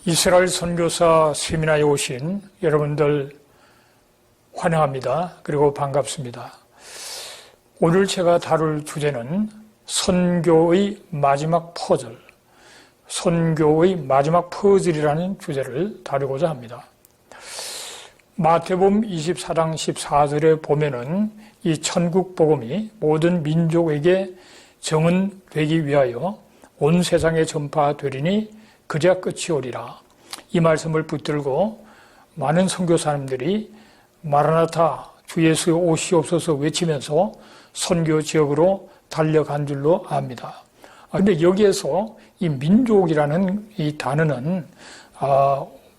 이스라엘 선교사 세미나에 오신 여러분들 환영합니다. 그리고 반갑습니다. 오늘 제가 다룰 주제는 선교의 마지막 퍼즐, 선교의 마지막 퍼즐이라는 주제를 다루고자 합니다. 마태복음 24장 14절에 보면은 이 천국 복음이 모든 민족에게 정언되기 위하여 온 세상에 전파되리니 그제야 끝이 오리라. 이 말씀을 붙들고 많은 선교사님들이 마라나타 주 예수 오시옵소서 외치면서 선교 지역으로 달려간 줄로 압니다. 그런데 여기에서 이 민족이라는 이 단어는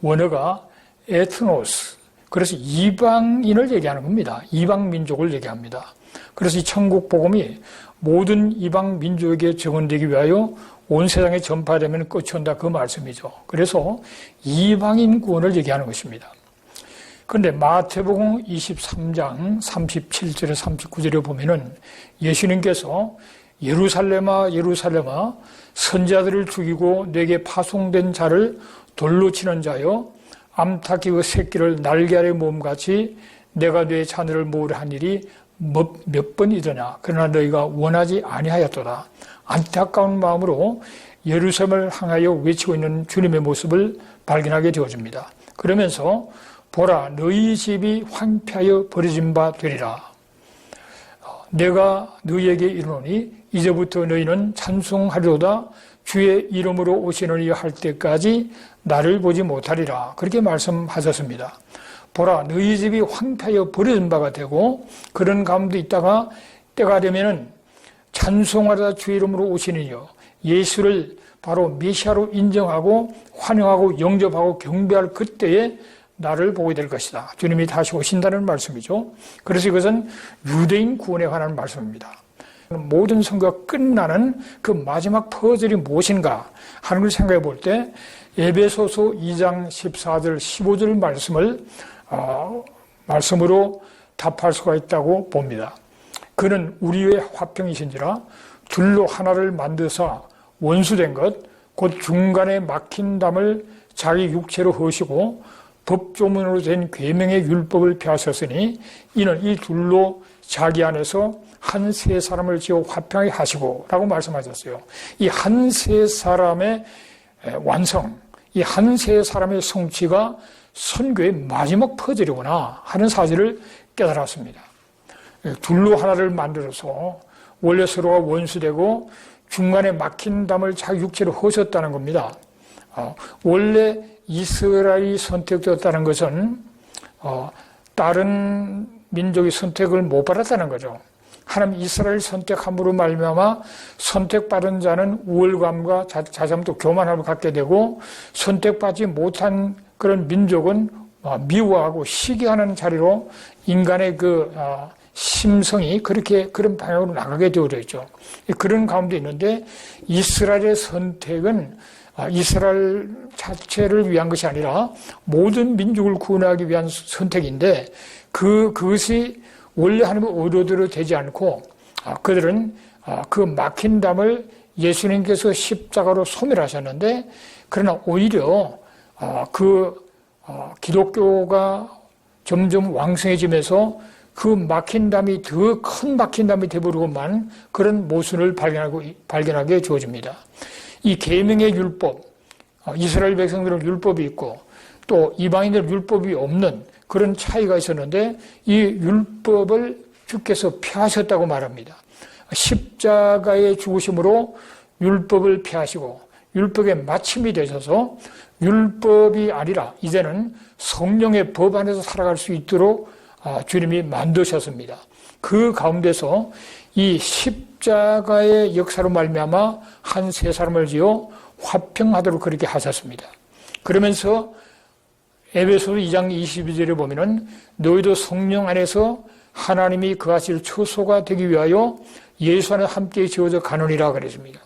원어가 에트노스, 그래서 이방인을 얘기하는 겁니다. 이방 민족을 얘기합니다. 그래서 이 천국 복음이 모든 이방 민족에게 정언되기 위하여 온 세상에 전파되면 끝이 온다, 그 말씀이죠. 그래서 이방인 구원을 얘기하는 것입니다. 그런데 마태복음 23장 37절에 39절에 보면은 예수님께서 예루살렘아 예루살렘아 선지자들을 죽이고 내게 파송된 자를 돌로 치는 자여 암탉이 그 새끼를 날개 아래 모음같이 내가 내 자녀를 모으려 한 일이 몇 번이더냐. 그러나 너희가 원하지 아니하였도다. 안타까운 마음으로 예루살렘을 향하여 외치고 있는 주님의 모습을 발견하게 되어집니다. 그러면서 보라 너희 집이 황폐하여 버려진 바 되리라. 내가 너희에게 이르노니 이제부터 너희는 찬송하리로다. 주의 이름으로 오시느니 할 때까지 나를 보지 못하리라. 그렇게 말씀하셨습니다. 보라 너희 집이 황폐하여 버려진 바가 되고 그런 가운데 있다가 때가 되면은 찬송하리로다 주의 이름으로 오시느니요. 예수를 바로 메시아로 인정하고 환영하고 영접하고 경배할 그때에 나를 보게 될 것이다. 주님이 다시 오신다는 말씀이죠. 그래서 이것은 유대인 구원에 관한 말씀입니다. 모든 선교가 끝나는 그 마지막 퍼즐이 무엇인가 하는 걸 생각해 볼 때 에베소서 2장 14절 15절 말씀으로 답할 수가 있다고 봅니다. 그는 우리의 화평이신지라 둘로 하나를 만드사 원수된 것 곧 중간에 막힌 담을 자기 육체로 허시고 법조문으로 된 계명의 율법을 폐하셨으니 이는 이 둘로 자기 안에서 한 세 사람을 지어 화평하게 하시고 라고 말씀하셨어요. 이 한 세 사람의 완성, 이 한 세 사람의 성취가 선교의 마지막 퍼즐이구나 하는 사실을 깨달았습니다. 둘로 하나를 만들어서 원래 서로가 원수되고 중간에 막힌 담을 자기 육체로 허셨다는 겁니다. 원래 이스라엘이 선택되었다는 것은 다른 민족의 선택을 못 받았다는 거죠. 하나님 이스라엘 선택함으로 말미암아 선택받은 자는 우월감과 자신도 교만함을 갖게 되고 선택받지 못한 그런 민족은 미워하고 시기하는 자리로 인간의 그 심성이 그런 방향으로 나가게 되어져 있죠. 그런 가운데 있는데 이스라엘의 선택은 이스라엘 자체를 위한 것이 아니라 모든 민족을 구원하기 위한 선택인데 그것이 원래 하나님의 의도대로 되지 않고 그들은 그 막힌 담을 예수님께서 십자가로 소멸하셨는데 그러나 오히려 기독교가 점점 왕성해지면서 그 막힌 담이 더 큰 막힌 담이 되버리고만 그런 모순을 발견하게 주어집니다. 이 계명의 율법, 이스라엘 백성들은 율법이 있고 또 이방인들은 율법이 없는 그런 차이가 있었는데 이 율법을 주께서 폐하셨다고 말합니다. 십자가의 죽으심으로 율법을 폐하시고 율법의 마침이 되셔서 율법이 아니라 이제는 성령의 법 안에서 살아갈 수 있도록 주님이 만드셨습니다. 그 가운데서 이 십자가의 역사로 말미암아 한 세 사람을 지어 화평하도록 그렇게 하셨습니다. 그러면서 에베소서 2장 22절에 보면은 너희도 성령 안에서 하나님이 거하실 처소가 되기 위하여 예수 안에 함께 지어져 가느니라 그랬습니다.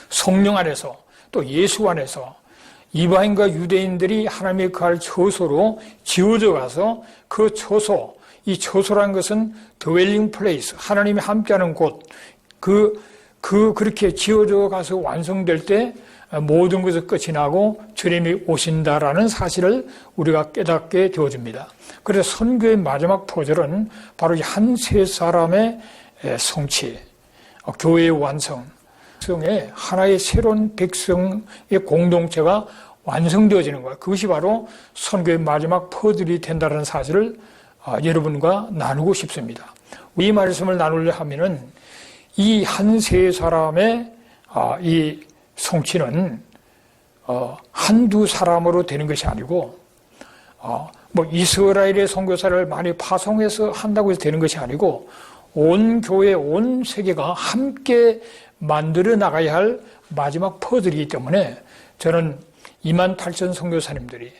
성령 안에서 또 예수 안에서 이방인과 유대인들이 하나님의 거할 처소로 지어져 가서 그 처소, 이 처소라는 것은 dwelling place, 하나님이 함께하는 곳, 그 그렇게 지어져 가서 완성될 때 모든 것을 끝이 나고 주님이 오신다라는 사실을 우리가 깨닫게 되어집니다. 그래서 선교의 마지막 포절은 바로 이 한 세 사람의 성취, 교회의 완성, 성의 하나의 새로운 백성의 공동체가 완성되어지는 거예요. 그것이 바로 선교의 마지막 포절이 된다는 사실을 여러분과 나누고 싶습니다. 이 말씀을 나누려 하면은 이 한 세 사람의 이 성취는 한두 사람으로 되는 것이 아니고 뭐 이스라엘의 선교사를 많이 파송해서 한다고 해서 되는 것이 아니고 온 교회, 온 세계가 함께 만들어 나가야 할 마지막 퍼즐이기 때문에 저는 28,000 선교사님들이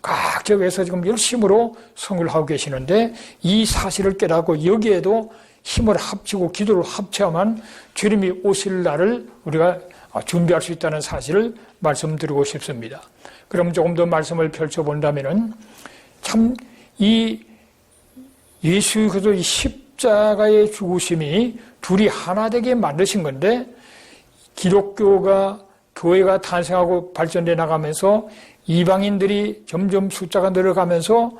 각 지역에서 지금 열심으로 선교를 하고 계시는데 이 사실을 깨닫고 여기에도 힘을 합치고 기도를 합쳐야만 주님이 오실 날을 우리가 준비할 수 있다는 사실을 말씀드리고 싶습니다. 그럼 조금 더 말씀을 펼쳐본다면은 참 이 예수 그리스도의 십자가의 죽으심이 둘이 하나 되게 만드신 건데 기독교가 교회가 탄생하고 발전돼 나가면서 이방인들이 점점 숫자가 늘어가면서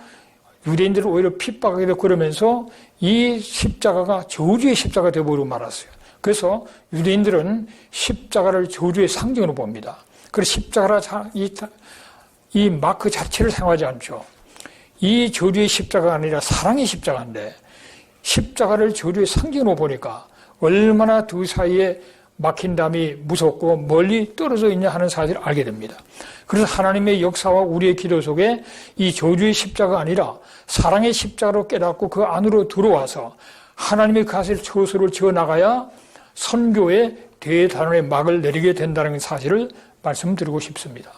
유대인들을 오히려 핍박하게 되고 그러면서 이 십자가가 저주의 십자가가 되어버리고 말았어요. 그래서 유대인들은 십자가를 저주의 상징으로 봅니다. 그래서 십자가라 이 마크 자체를 사용하지 않죠. 이 저주의 십자가가 아니라 사랑의 십자가인데 십자가를 저주의 상징으로 보니까 얼마나 두 사이에 막힌 담이 무섭고 멀리 떨어져 있냐 하는 사실을 알게 됩니다. 그래서 하나님의 역사와 우리의 기도 속에 이 저주의 십자가가 아니라 사랑의 십자가로 깨닫고 그 안으로 들어와서 하나님의 가실 처소를 지어나가야 선교의 대단원의 막을 내리게 된다는 사실을 말씀드리고 싶습니다.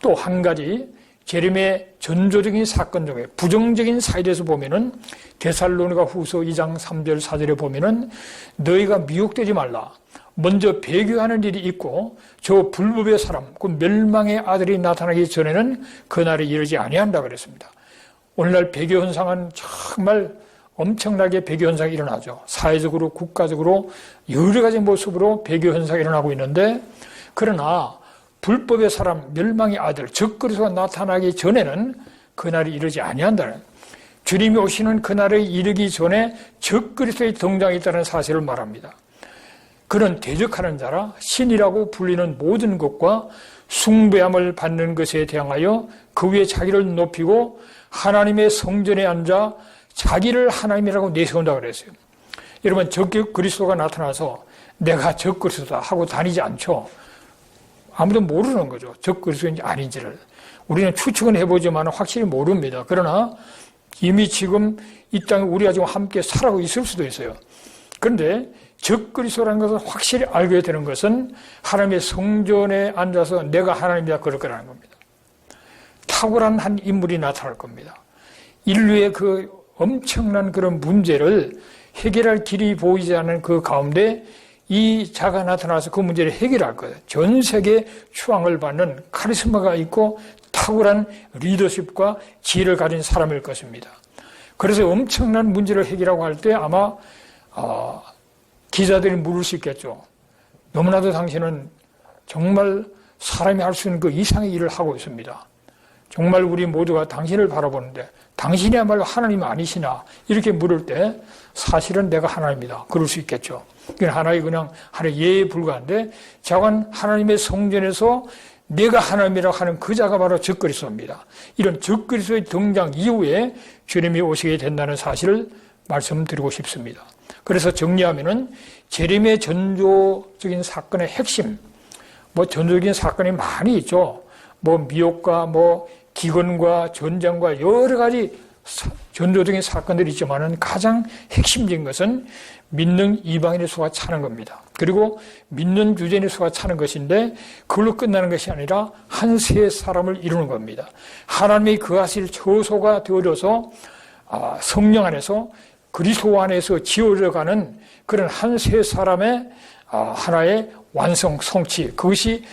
또 한 가지 재림의 전조적인 사건 중에 부정적인 사실에서 보면은 데살로니가 후서 2장 3절 4절에 보면은 너희가 미혹되지 말라. 먼저 배교하는 일이 있고 저 불법의 사람, 그 멸망의 아들이 나타나기 전에는 그날이 이르지 아니한다 그랬습니다. 오늘날 배교 현상은 정말 엄청나게 배교 현상이 일어나죠. 사회적으로 국가적으로 여러 가지 모습으로 배교 현상이 일어나고 있는데 그러나 불법의 사람, 멸망의 아들, 적그리스도가 나타나기 전에는 그날이 이르지 아니한다는 주님이 오시는 그날에 이르기 전에 적그리스도의 등장이 있다는 사실을 말합니다. 그는 대적하는 자라 신이라고 불리는 모든 것과 숭배함을 받는 것에 대항하여 그 위에 자기를 높이고 하나님의 성전에 앉아 자기를 하나님이라고 내세운다 그랬어요. 여러분 적그리스도가 나타나서 내가 적그리스도다 하고 다니지 않죠. 아무도 모르는 거죠. 적그리스도인지 아닌지를. 우리는 추측은 해보지만 확실히 모릅니다. 그러나 이미 지금 이 땅에 우리가 지금 함께 살아가고 있을 수도 있어요. 그런데 적그리스도라는 것을 확실히 알게 되는 것은 하나님의 성전에 앉아서 내가 하나님이다 그럴 거라는 겁니다. 탁월한 한 인물이 나타날 겁니다. 인류의 그 엄청난 그런 문제를 해결할 길이 보이지 않는 그 가운데 이 자가 나타나서 그 문제를 해결할 거예요. 전 세계 추앙을 받는 카리스마가 있고 탁월한 리더십과 지혜를 가진 사람일 것입니다. 그래서 엄청난 문제를 해결하고 할 때 아마 기자들이 물을 수 있겠죠. 너무나도 당신은 정말 사람이 할 수 있는 그 이상의 일을 하고 있습니다. 정말 우리 모두가 당신을 바라보는데 당신이야말로 하나님 아니시나 이렇게 물을 때 사실은 내가 하나님이다. 그럴 수 있겠죠. 그냥 하나의 예에 불과한데 자관 하나님의 성전에서 내가 하나님이라고 하는 그 자가 바로 적그리스도입니다. 이런 적그리스도의 등장 이후에 주님이 오시게 된다는 사실을 말씀드리고 싶습니다. 그래서 정리하면은 재림의 전조적인 사건의 핵심, 전조적인 사건이 많이 있죠. 미혹과 기근과 전쟁과 여러 가지 전조적인 사건들이 있지만은 가장 핵심적인 것은 믿는 이방인의 수가 차는 겁니다. 그리고 믿는 유대인의 수가 차는 것인데 그걸로 끝나는 것이 아니라 한 세 사람을 이루는 겁니다. 하나님의 그 하실 처소가 되어져서 성령 안에서 그리스도 안에서 지어져가는 그런 한 세 사람의 하나의 완성, 성취, 그것이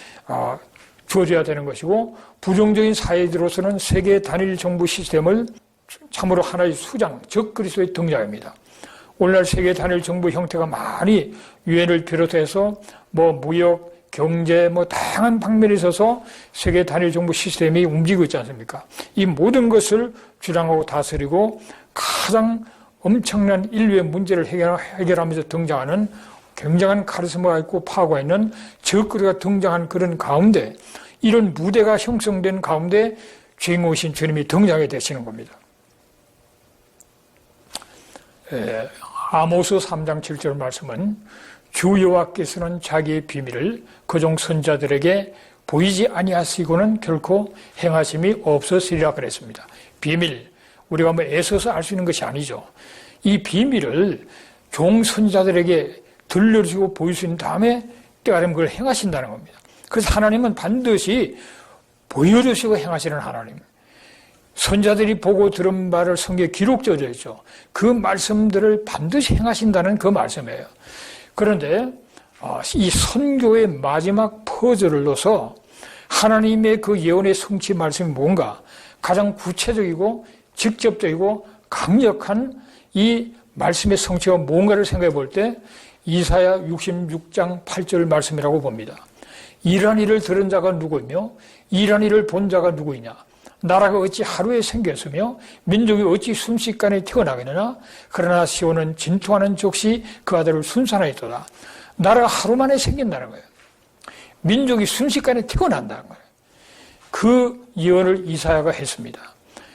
주어져야 되는 것이고 부정적인 사회들로서는 세계 단일 정부 시스템을 참으로 하나의 수장, 적그리스도의 등장입니다. 오늘날 세계 단일 정부 형태가 많이 유엔을 비롯해서 무역, 경제, 다양한 방면에 있어서 세계 단일 정부 시스템이 움직이고 있지 않습니까? 이 모든 것을 주장하고 다스리고 가장 엄청난 인류의 문제를 해결하면서 등장하는 굉장한 카리스마가 있고 파워가 있는 적그리가 등장한 그런 가운데, 이런 무대가 형성된 가운데 주인공이신 주님이 등장하게 되시는 겁니다. 아모스 3장 7절 말씀은 주 여호와께서는 자기의 비밀을 그종 선자들에게 보이지 아니하시고는 결코 행하심이 없으시리라 그랬습니다. 비밀, 우리가 애써서 알 수 있는 것이 아니죠. 이 비밀을 종 선자들에게 들려주시고 보일 수 있는 다음에 때가 되면 그걸 행하신다는 겁니다. 그래서 하나님은 반드시 보여주시고 행하시는 하나님. 선자들이 보고 들은 바를 성경에 기록되어져 있죠. 그 말씀들을 반드시 행하신다는 그 말씀이에요. 그런데 이 선교의 마지막 퍼즐을 넣어서 하나님의 그 예언의 성취 말씀이 뭔가 가장 구체적이고 직접적이고 강력한 이 말씀의 성취가 뭔가를 생각해 볼 때 이사야 66장 8절 말씀이라고 봅니다. 이러한 일을 들은 자가 누구이며 이러한 일을 본 자가 누구이냐. 나라가 어찌 하루에 생겼으며 민족이 어찌 순식간에 태어나겠느냐. 그러나 시온은 진토하는 족시 그 아들을 순산하였도다. 나라가 하루 만에 생긴다는 거예요. 민족이 순식간에 태어난다는 거예요. 그 예언을 이사야가 했습니다.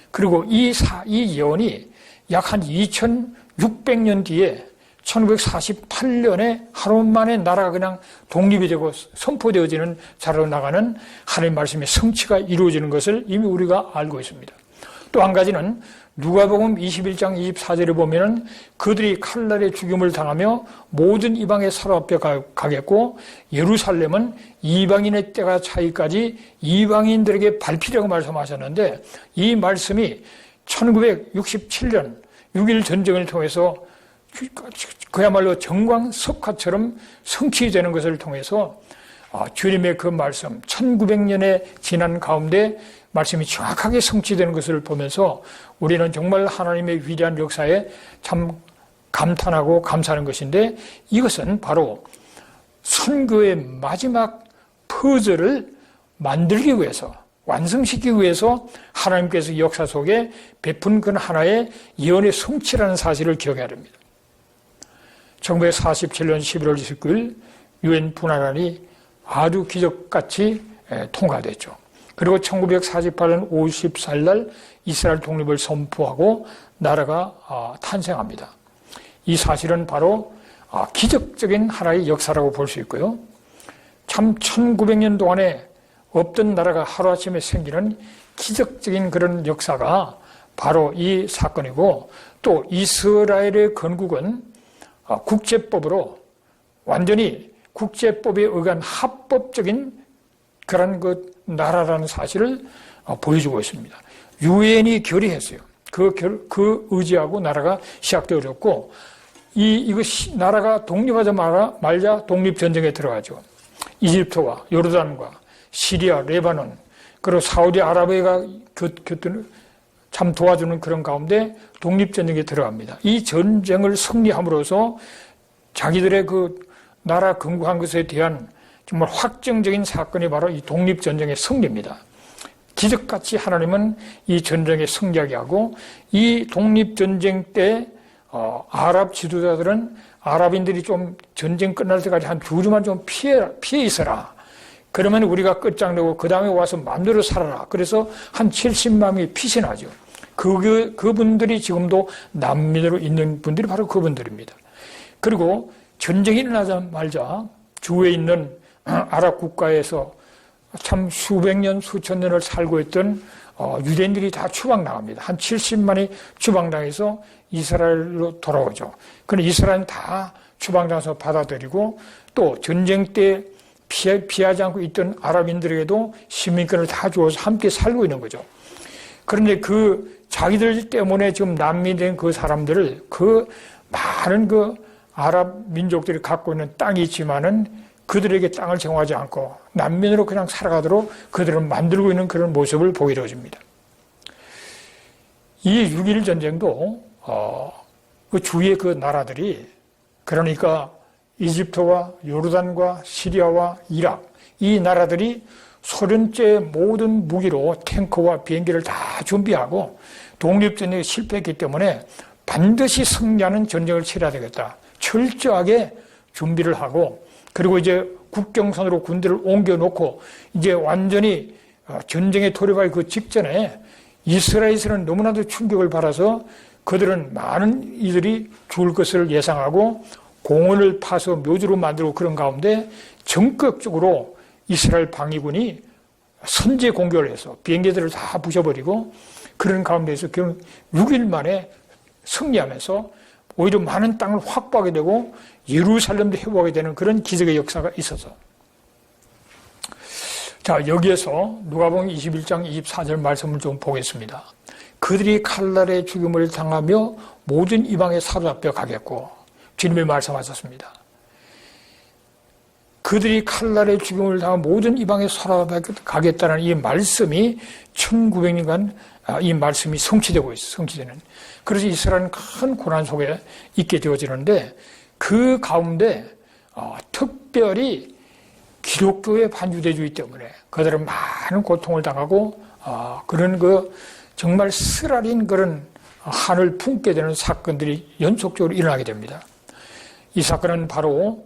그리고 이 예언이 약 한 2600년 뒤에 1948년에 하루 만에 나라가 그냥 독립이 되고 선포되어지는 자로 나가는 하나님의 말씀의 성취가 이루어지는 것을 이미 우리가 알고 있습니다. 또 한 가지는 누가복음 21장 24절에 보면은 그들이 칼날의 죽임을 당하며 모든 이방에 사로잡혀 가겠고 예루살렘은 이방인의 때가 차이까지 이방인들에게 밟히려고 말씀하셨는데 이 말씀이 1967년 6.1 전쟁을 통해서 그야말로 정광석화처럼 성취되는 것을 통해서 주님의 그 말씀 1900년에 지난 가운데 말씀이 정확하게 성취되는 것을 보면서 우리는 정말 하나님의 위대한 역사에 참 감탄하고 감사하는 것인데 이것은 바로 선교의 마지막 퍼즐을 만들기 위해서 완성시키기 위해서 하나님께서 역사 속에 베푼 그 하나의 예언의 성취라는 사실을 기억해야 됩니다. 1947년 11월 29일 유엔 분화란이 아주 기적같이 통과됐죠. 그리고 1948년 5월 14일 날 이스라엘 독립을 선포하고 나라가 탄생합니다. 이 사실은 바로 기적적인 하나의 역사라고 볼 수 있고요. 참 1900년 동안에 없던 나라가 하루아침에 생기는 기적적인 그런 역사가 바로 이 사건이고 또 이스라엘의 건국은 국제법으로 완전히 국제법에 의한 합법적인 그런 그 나라라는 사실을 보여주고 있습니다. 유엔이 결의했어요. 그 의지하고 나라가 시작되어졌고 이것이 나라가 독립하자마자 독립전쟁에 들어가죠. 이집트와 요르단과 시리아, 레바논, 그리고 사우디아라비아가 참 도와주는 그런 가운데 독립전쟁에 들어갑니다. 이 전쟁을 승리함으로써 자기들의 그 나라 건국한 것에 대한 정말 확정적인 사건이 바로 이 독립전쟁의 승리입니다. 기적같이 하나님은 이 전쟁에 승리하게 하고 이 독립전쟁 때 아랍 지도자들은 아랍인들이 좀 전쟁 끝날 때까지 한 두 주만 좀 피해 있어라. 그러면 우리가 끝장내고 그 다음에 와서 마음대로 살아라. 그래서 한 70만 명이 피신하죠. 그분들이 지금도 난민으로 있는 분들이 바로 그분들입니다. 그리고 전쟁이 일어나자마자 주위에 있는 아랍 국가에서 참 수백 년, 수천 년을 살고 있던 유대인들이 다 추방당합니다. 한 70만이 추방당해서 이스라엘로 돌아오죠. 그런데 이스라엘은 다 추방당해서 받아들이고 또 전쟁 때 피하지 않고 있던 아랍인들에게도 시민권을 다 주어서 함께 살고 있는 거죠. 그런데 그 자기들 때문에 지금 난민된 그 사람들을 그 많은 그 아랍 민족들이 갖고 있는 땅이 있지만은 그들에게 땅을 제공하지 않고 난민으로 그냥 살아가도록 그들을 만들고 있는 그런 모습을 보게 되어집니다. 이 6.1 전쟁도 그 주위의 그 나라들이, 그러니까 이집트와 요르단과 시리아와 이락, 이 나라들이 소련제 모든 무기로 탱크와 비행기를 다 준비하고 독립전쟁에 실패했기 때문에 반드시 승리하는 전쟁을 치러야 되겠다. 철저하게 준비를 하고, 그리고 이제 국경선으로 군대를 옮겨놓고 이제 완전히 전쟁에 돌입할 그 직전에 이스라엘에서는 너무나도 충격을 받아서 그들은 많은 이들이 죽을 것을 예상하고 공원을 파서 묘지로 만들고 그런 가운데 전격적으로 이스라엘 방위군이 선제 공격을 해서 비행기들을 다 부셔버리고 그런 가운데에서 결국 6일 만에 승리하면서 오히려 많은 땅을 확보하게 되고 예루살렘도 회복하게 되는 그런 기적의 역사가 있어서, 자, 여기에서 누가복음 21장 24절 말씀을 좀 보겠습니다. 그들이 칼날의 죽임을 당하며 모든 이방에 사로잡혀 가겠고, 주님이 말씀하셨습니다. 그들이 칼날의 죽임을 당하며 모든 이방에 사로잡혀 가겠다는 이 말씀이 1900년간 이 말씀이 성취되고 있어요. 성취되는. 그래서 이스라엘은 큰 고난 속에 있게 되어지는데, 그 가운데 특별히 기독교의 반유대주의 때문에 그들은 많은 고통을 당하고 그런 그 정말 쓰라린 그런 한을 품게 되는 사건들이 연속적으로 일어나게 됩니다. 이 사건은 바로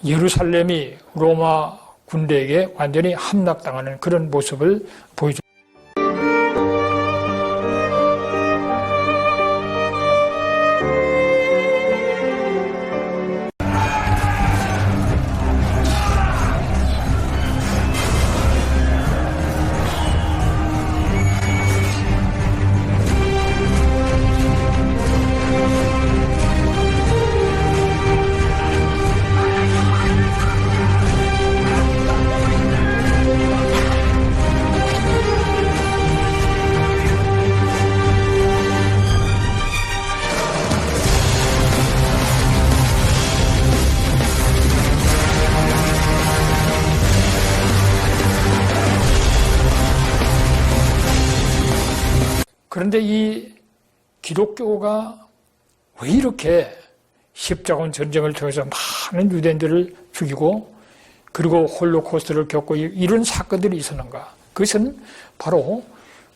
예루살렘이 로마 군대에게 완전히 함락당하는 그런 모습을 보여줍니다. 그런데 이 기독교가 왜 이렇게 십자군 전쟁을 통해서 많은 유대인들을 죽이고 그리고 홀로코스트를 겪고 이런 사건들이 있었는가? 그것은 바로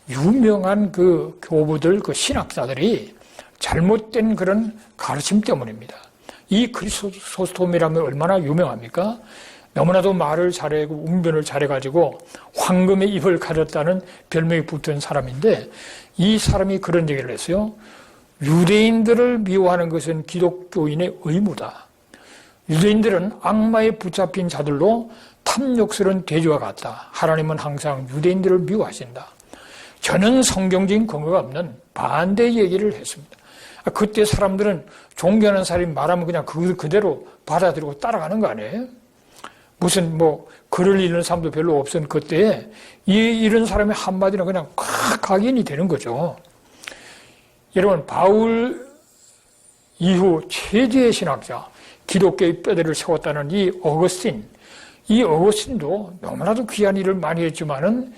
유명한 그 교부들, 그 신학자들이 잘못된 그런 가르침 때문입니다. 이 크리소스톰이라면 얼마나 유명합니까? 너무나도 말을 잘하고 웅변을 잘해가지고 황금의 입을 가졌다는 별명이 붙은 사람인데, 이 사람이 그런 얘기를 했어요. 유대인들을 미워하는 것은 기독교인의 의무다. 유대인들은 악마에 붙잡힌 자들로 탐욕스러운 돼지와 같다. 하나님은 항상 유대인들을 미워하신다. 저는 성경적인 근거가 없는 반대 얘기를 했습니다. 그때 사람들은 존경하는 사람이 말하면 그냥 그대로 받아들이고 따라가는 거 아니에요? 무슨 글을 읽는 사람도 별로 없은 그때에 이런 사람의 한마디는 그냥 콱 각인이 되는 거죠. 여러분, 바울 이후 최대의 신학자, 기독교의 뼈대를 세웠다는 이 어거스틴도 너무나도 귀한 일을 많이 했지만은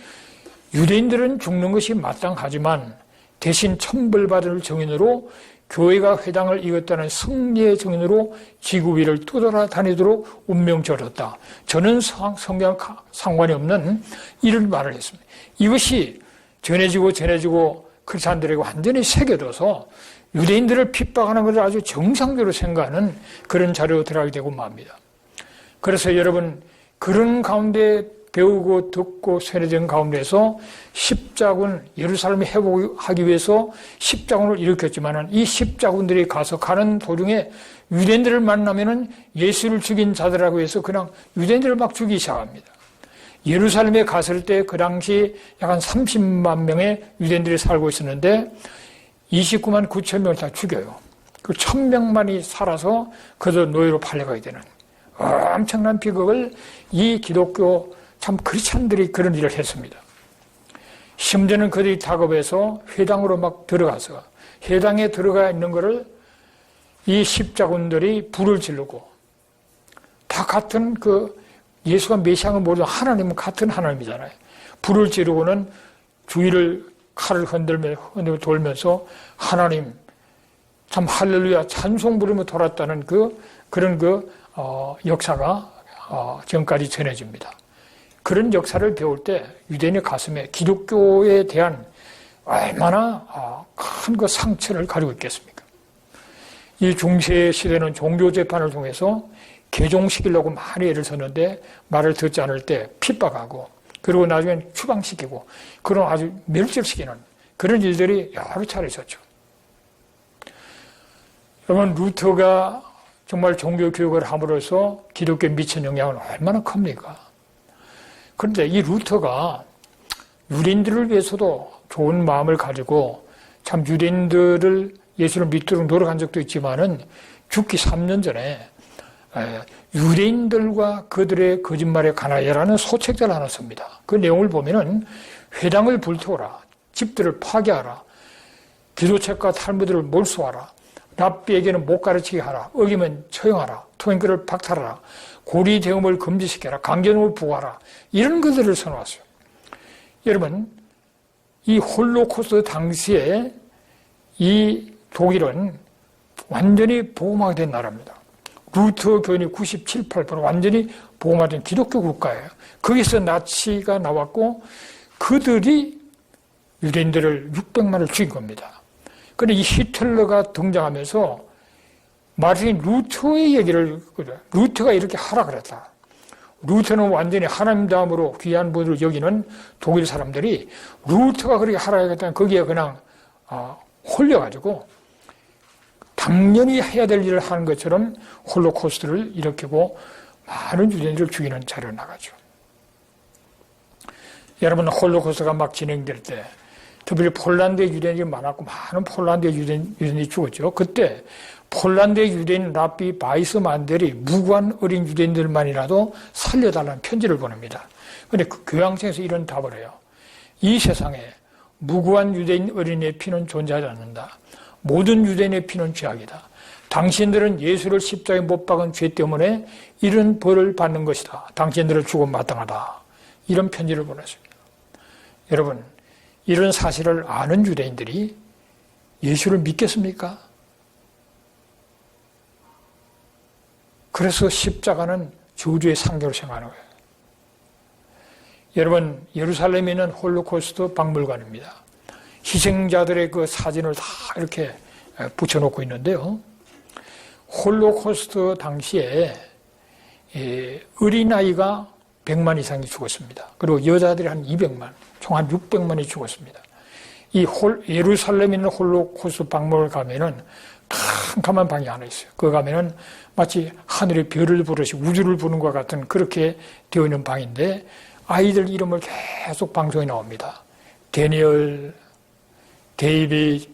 유대인들은 죽는 것이 마땅하지만 대신 천벌받을 정인으로 교회가 회당을 이겼다는 승리의 정인으로 지구 위를 떠돌아다니도록 운명절었다. 저는 성경 상관이 없는 이런 말을 했습니다. 이것이 전해지고 크리스찬들에게 완전히 새겨져서 유대인들을 핍박하는 것을 아주 정상적으로 생각하는 그런 자료로 들어가게 되고 맙니다. 그래서 여러분, 그런 가운데 배우고 듣고 세뇌된 가운데서 십자군, 예루살렘을 회복하기 위해서 십자군을 일으켰지만 이 십자군들이 가는 도중에 유대인들을 만나면은 예수를 죽인 자들하고 해서 그냥 유대인들을 막 죽이기 시작합니다. 예루살렘에 갔을 때 그 당시 약 한 30만 명의 유대인들이 살고 있었는데 29만 9천 명을 다 죽여요. 그 1,000명만이 살아서 그저 노예로 팔려가게 되는 엄청난 비극을 이 기독교 참 크리스찬들이 그런 일을 했습니다. 심지어는 그들이 다급해서 회당으로 막 들어가서 회당에 들어가 있는 것을 이 십자군들이 불을 지르고, 다 같은 예수가 메시아는 모르는 하나님은 같은 하나님이잖아요. 불을 지르고는 주위를 칼을 흔들며 돌면서 하나님, 참 할렐루야 찬송 부르며 돌았다는 그런 역사가 지금까지 전해집니다. 그런 역사를 배울 때 유대인의 가슴에 기독교에 대한 얼마나 큰 그 상처를 가지고 있겠습니까? 이 중세 시대는 종교 재판을 통해서 개종시키려고 많이 애를 썼는데 말을 듣지 않을 때 핍박하고 그리고 나중엔 추방시키고 그런 아주 멸절시키는 그런 일들이 여러 차례 있었죠. 여러분 루터가 정말 종교 교육을 함으로써 기독교에 미친 영향은 얼마나 큽니까? 그런데 이 루터가 유대인들을 위해서도 좋은 마음을 가지고 참 유대인들을 예수를 믿도록 노력한 적도 있지만은 죽기 3년 전에 유대인들과 그들의 거짓말에 관하여라는 소책자를 하나 씁니다. 그 내용을 보면은 회당을 불태워라, 집들을 파괴하라, 기도책과 탈무드를 몰수하라, 랍비에게는 못 가르치게 하라, 어기면 처형하라, 통행글을 박탈하라, 고리 대음을 금지시켜라, 강제노를 부과하라, 이런 것들을 써놓았어요. 여러분, 이 홀로코스트 당시에 이 독일은 완전히 보호막이 된 나라입니다. 루터 교인이 97, 8% 완전히 보호막된 기독교 국가예요. 거기서 나치가 나왔고 그들이 유대인들을 600만을 죽인 겁니다. 그런데 이 히틀러가 등장하면서 마르틴 루터의 얘기를, 루터가 이렇게 하라 그랬다. 루터는 완전히 하나님 다음으로 귀한 분을 여기는 독일 사람들이 루터가 그렇게 하라 했다면 거기에 그냥 홀려가지고 당연히 해야 될 일을 하는 것처럼 홀로코스트를 일으키고 많은 유대인들을 죽이는 자료가 나가죠. 여러분 홀로코스트가 막 진행될 때 특별히 폴란드에 유대인이 많았고 많은 폴란드의 유대인이 죽었죠. 그때 폴란드의 유대인 랍비 바이스만델이 무고한 어린 유대인들만이라도 살려달라는 편지를 보냅니다. 그런데 그 교황청에서 이런 답을 해요. 이 세상에 무고한 유대인 어린이의 피는 존재하지 않는다. 모든 유대인의 피는 죄악이다. 당신들은 예수를 십자가에 못 박은 죄 때문에 이런 벌을 받는 것이다. 당신들을 죽음 마땅하다. 이런 편지를 보냈습니다. 여러분, 이런 사실을 아는 유대인들이 예수를 믿겠습니까? 그래서 십자가는 저주의 상징으로 생각하는 거예요. 여러분, 예루살렘에 있는 홀로코스트 박물관입니다. 희생자들의 그 사진을 다 이렇게 붙여놓고 있는데요. 홀로코스트 당시에 어린아이가 100만 이상이 죽었습니다. 그리고 여자들이 한 200만, 총 한 600만이 죽었습니다. 이 예루살렘에 있는 홀로코스트 박물관 가면은 캄캄한 방이 하나 있어요. 그 가면은 마치 하늘의 별을 부르시 우주를 부는 것 같은 그렇게 되어 있는 방인데 아이들 이름을 계속 방송에 나옵니다. 데니얼, 데이빗,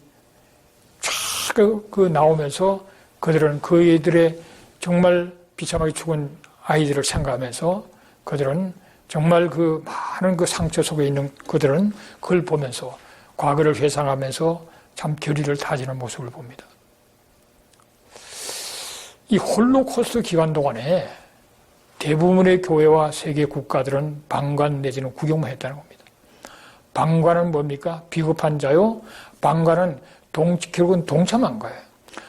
그 나오면서 그들은 그 애들의 정말 비참하게 죽은 아이들을 생각하면서 그들은 정말 그 많은 그 상처 속에 있는 그들은 그걸 보면서 과거를 회상하면서 참 결의를 다지는 모습을 봅니다. 이 홀로코스트 기간 동안에 대부분의 교회와 세계 국가들은 방관 내지는 구경만 했다는 겁니다. 방관은 뭡니까? 비겁한 자요. 방관은 결국은 동참한 거예요.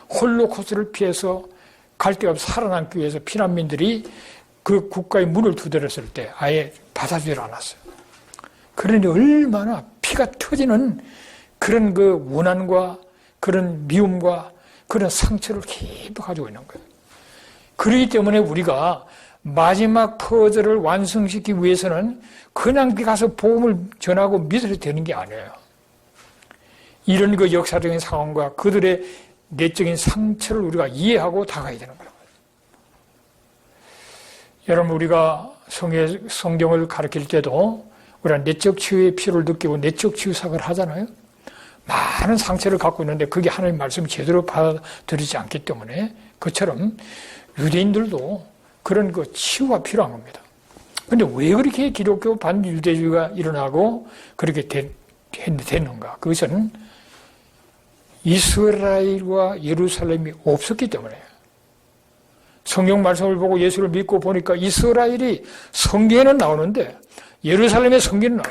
홀로코스트를 피해서 갈 데가 없어 살아남기 위해서 피난민들이 그 국가의 문을 두드렸을 때 아예 받아주질 않았어요. 그러니 얼마나 피가 터지는 그런 그 원한과 그런 미움과 그런 상처를 깊이 가지고 있는 거예요. 그렇기 때문에 우리가 마지막 퍼즐을 완성시키기 위해서는 그냥 가서 복음을 전하고 믿어도 되는 게 아니에요. 이런 그 역사적인 상황과 그들의 내적인 상처를 우리가 이해하고 다가야 되는 거예요. 여러분, 우리가 성경을 가르칠 때도 우리가 내적 치유의 필요를 느끼고 내적 치유 사역을 하잖아요. 많은 상처를 갖고 있는데 그게 하나님의 말씀을 제대로 받아들이지 않기 때문에 그처럼 유대인들도 그런 그 치유가 필요한 겁니다. 그런데 왜 그렇게 기독교 반유대주의가 일어나고 그렇게 됐는가? 그것은 이스라엘과 예루살렘이 없었기 때문에요. 성경 말씀을 보고 예수를 믿고 보니까 이스라엘이 성경에는 나오는데 예루살렘의 성경은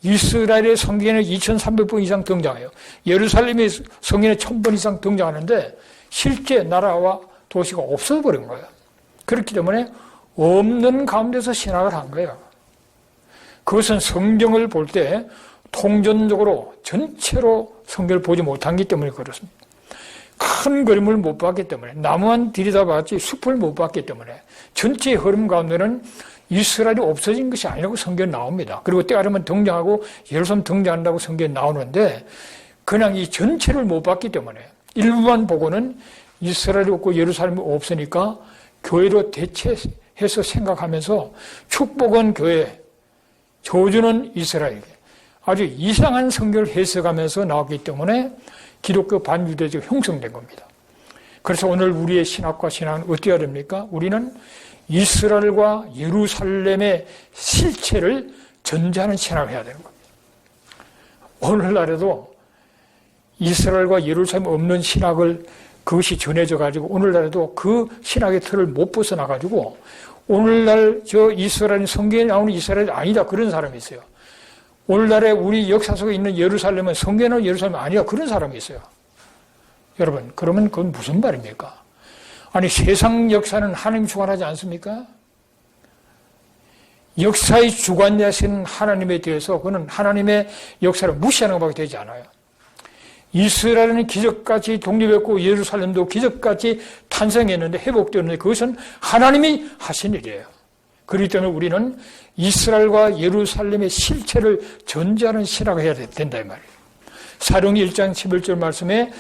이스라엘의 성경에는 2300번 이상 등장해요. 예루살렘의 성경에 1000번 이상 등장하는데 실제 나라와 도시가 없어버린 거예요. 그렇기 때문에 없는 가운데서 신학을 한 거예요. 그것은 성경을 볼 때 통전적으로 전체로 성경을 보지 못하기 때문에 그렇습니다. 큰 그림을 못 봤기 때문에, 나무만 들여다봤지 숲을 못 봤기 때문에 전체의 흐름 가운데는 이스라엘이 없어진 것이 아니라고 성경에 나옵니다. 그리고 때가르면 등장하고 예루살렘 등장한다고 성경에 나오는데 그냥 이 전체를 못 봤기 때문에 일부만 보고는 이스라엘이 없고 예루살렘이 없으니까 교회로 대체해서 생각하면서 축복은 교회, 저주는 이스라엘에게 아주 이상한 성경을 해석하면서 나왔기 때문에 기독교 반유대적 형성된 겁니다. 그래서 오늘 우리의 신학과 신앙은 어떻게 해야 됩니까? 우리는 이스라엘과 예루살렘의 실체를 전제하는 신학을 해야 되는 겁니다. 오늘날에도 이스라엘과 예루살렘 없는 신학을 그것이 전해져 가지고 오늘날에도 그 신학의 틀을 못 벗어나 가지고 오늘날 저 이스라엘 성경에 나오는 이스라엘이 아니다 그런 사람이 있어요. 오늘날에 우리 역사 속에 있는 예루살렘은 성경에 나오는 예루살렘이 아니다 그런 사람이 있어요. 여러분 그러면 그건 무슨 말입니까? 아니 세상 역사는 하나님이 주관하지 않습니까? 역사의 주관자신 하나님에 대해서 그는 하나님의 역사를 무시하는 것밖에 되지 않아요. 이스라엘은 기적같이 독립했고 예루살렘도 기적같이 탄생했는데 회복되었는데 그것은 하나님이 하신 일이에요. 그렇기 때문에 우리는 이스라엘과 예루살렘의 실체를 전제하는 신학을 해야 된다 이 말이에요. 사도행전 1장 11절 말씀에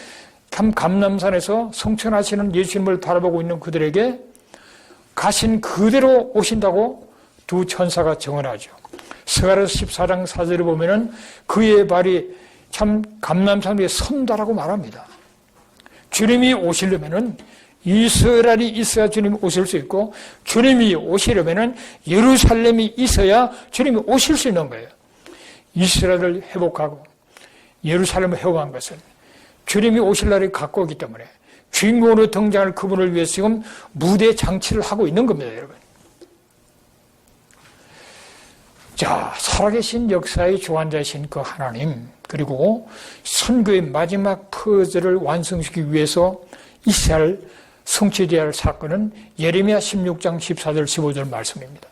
감람산에서 성천하시는 예수님을 바라보고 있는 그들에게 가신 그대로 오신다고 두 천사가 증언하죠. 스가랴서 14장 4절에 보면은 그의 발이 참 감람산 위에 선다라고 말합니다. 주님이 오시려면은 이스라엘이 있어야 주님이 오실 수 있고 주님이 오시려면은 예루살렘이 있어야 주님이 오실 수 있는 거예요. 이스라엘을 회복하고 예루살렘을 회복한 것은 주님이 오실 날이 가까우기 때문에 주인공으로 등장할 그분을 위해서 지금 무대 장치를 하고 있는 겁니다, 여러분. 자, 살아계신 역사의 주관자이신 그 하나님, 그리고 선교의 마지막 퍼즐을 완성시키기 위해서 있어야 할 성취되어야 할 사건은 예레미야 16장 14절 15절 말씀입니다.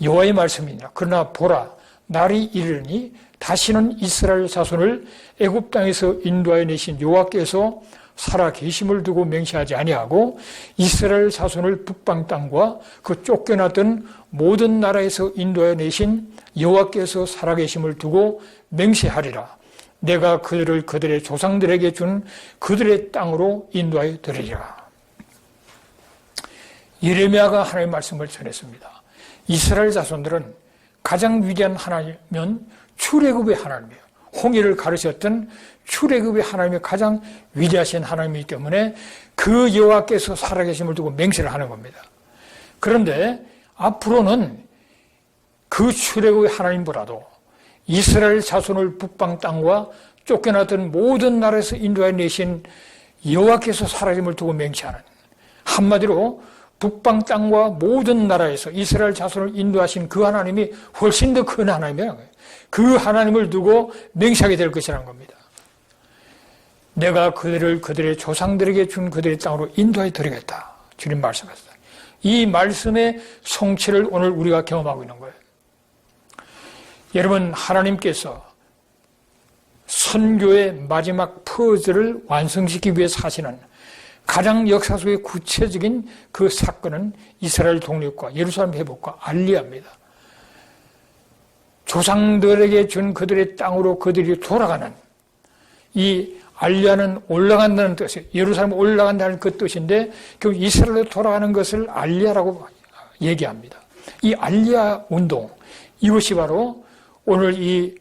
여호와의 말씀이니라. 그러나 보라, 날이 이르니 다시는 이스라엘 자손을 애굽 땅에서 인도하여 내신 여호와께서 살아계심을 두고 맹세하지 아니하고 이스라엘 자손을 북방 땅과 그 쫓겨났던 모든 나라에서 인도하여 내신 여호와께서 살아계심을 두고 맹세하리라. 내가 그들을 그들의 조상들에게 준 그들의 땅으로 인도하여 드리리라. 예레미야가 하나님의 말씀을 전했습니다. 이스라엘 자손들은 가장 위대한 하나님은 출애굽의 하나님이에요. 홍해를 가르쳤던 출애굽의 하나님이 가장 위대하신 하나님이기 때문에 그 여호와께서 살아계심을 두고 맹세를 하는 겁니다. 그런데 앞으로는 그 출애굽의 하나님보다도 이스라엘 자손을 북방 땅과 쫓겨났던 모든 나라에서 인도하여 내신 여호와께서 살아계심을 두고 맹세하는, 한마디로 북방 땅과 모든 나라에서 이스라엘 자손을 인도하신 그 하나님이 훨씬 더 큰 하나님이라는 거예요. 그 하나님을 두고 맹세하게 될 것이라는 겁니다. 내가 그들을 그들의 조상들에게 준 그들의 땅으로 인도해 드리겠다. 주님 말씀하셨다. 이 말씀의 성취를 오늘 우리가 경험하고 있는 거예요. 여러분, 하나님께서 선교의 마지막 퍼즐을 완성시키기 위해서 하시는 가장 역사 속의 구체적인 그 사건은 이스라엘 독립과 예루살렘 회복과 알리야입니다. 조상들에게 준 그들의 땅으로 그들이 돌아가는, 이 알리야는 올라간다는 뜻이에요. 예루살렘 올라간다는 그 뜻인데 결국 이스라엘로 돌아가는 것을 알리야라고 얘기합니다. 이 알리야 운동, 이것이 바로 오늘 이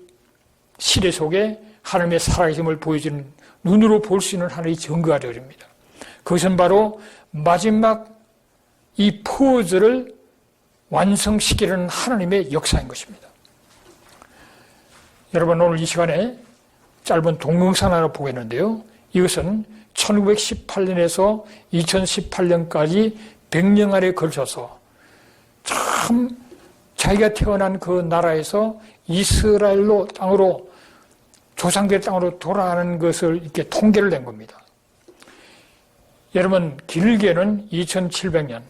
시대 속에 하나님의 살아계심을 보여주는, 눈으로 볼 수 있는 하나의 증거가 되어집니다. 그것은 바로 마지막 이 퍼즐을 완성시키려는 하나님의 역사인 것입니다. 여러분, 오늘 이 시간에 짧은 동영상 하나 보겠는데요. 이것은 1918년에서 2018년까지 100년간에 걸쳐서 참 자기가 태어난 그 나라에서 이스라엘로 땅으로 조상들의 땅으로 돌아가는 것을 이렇게 통계를 낸 겁니다. 여러분 길게는 2700년,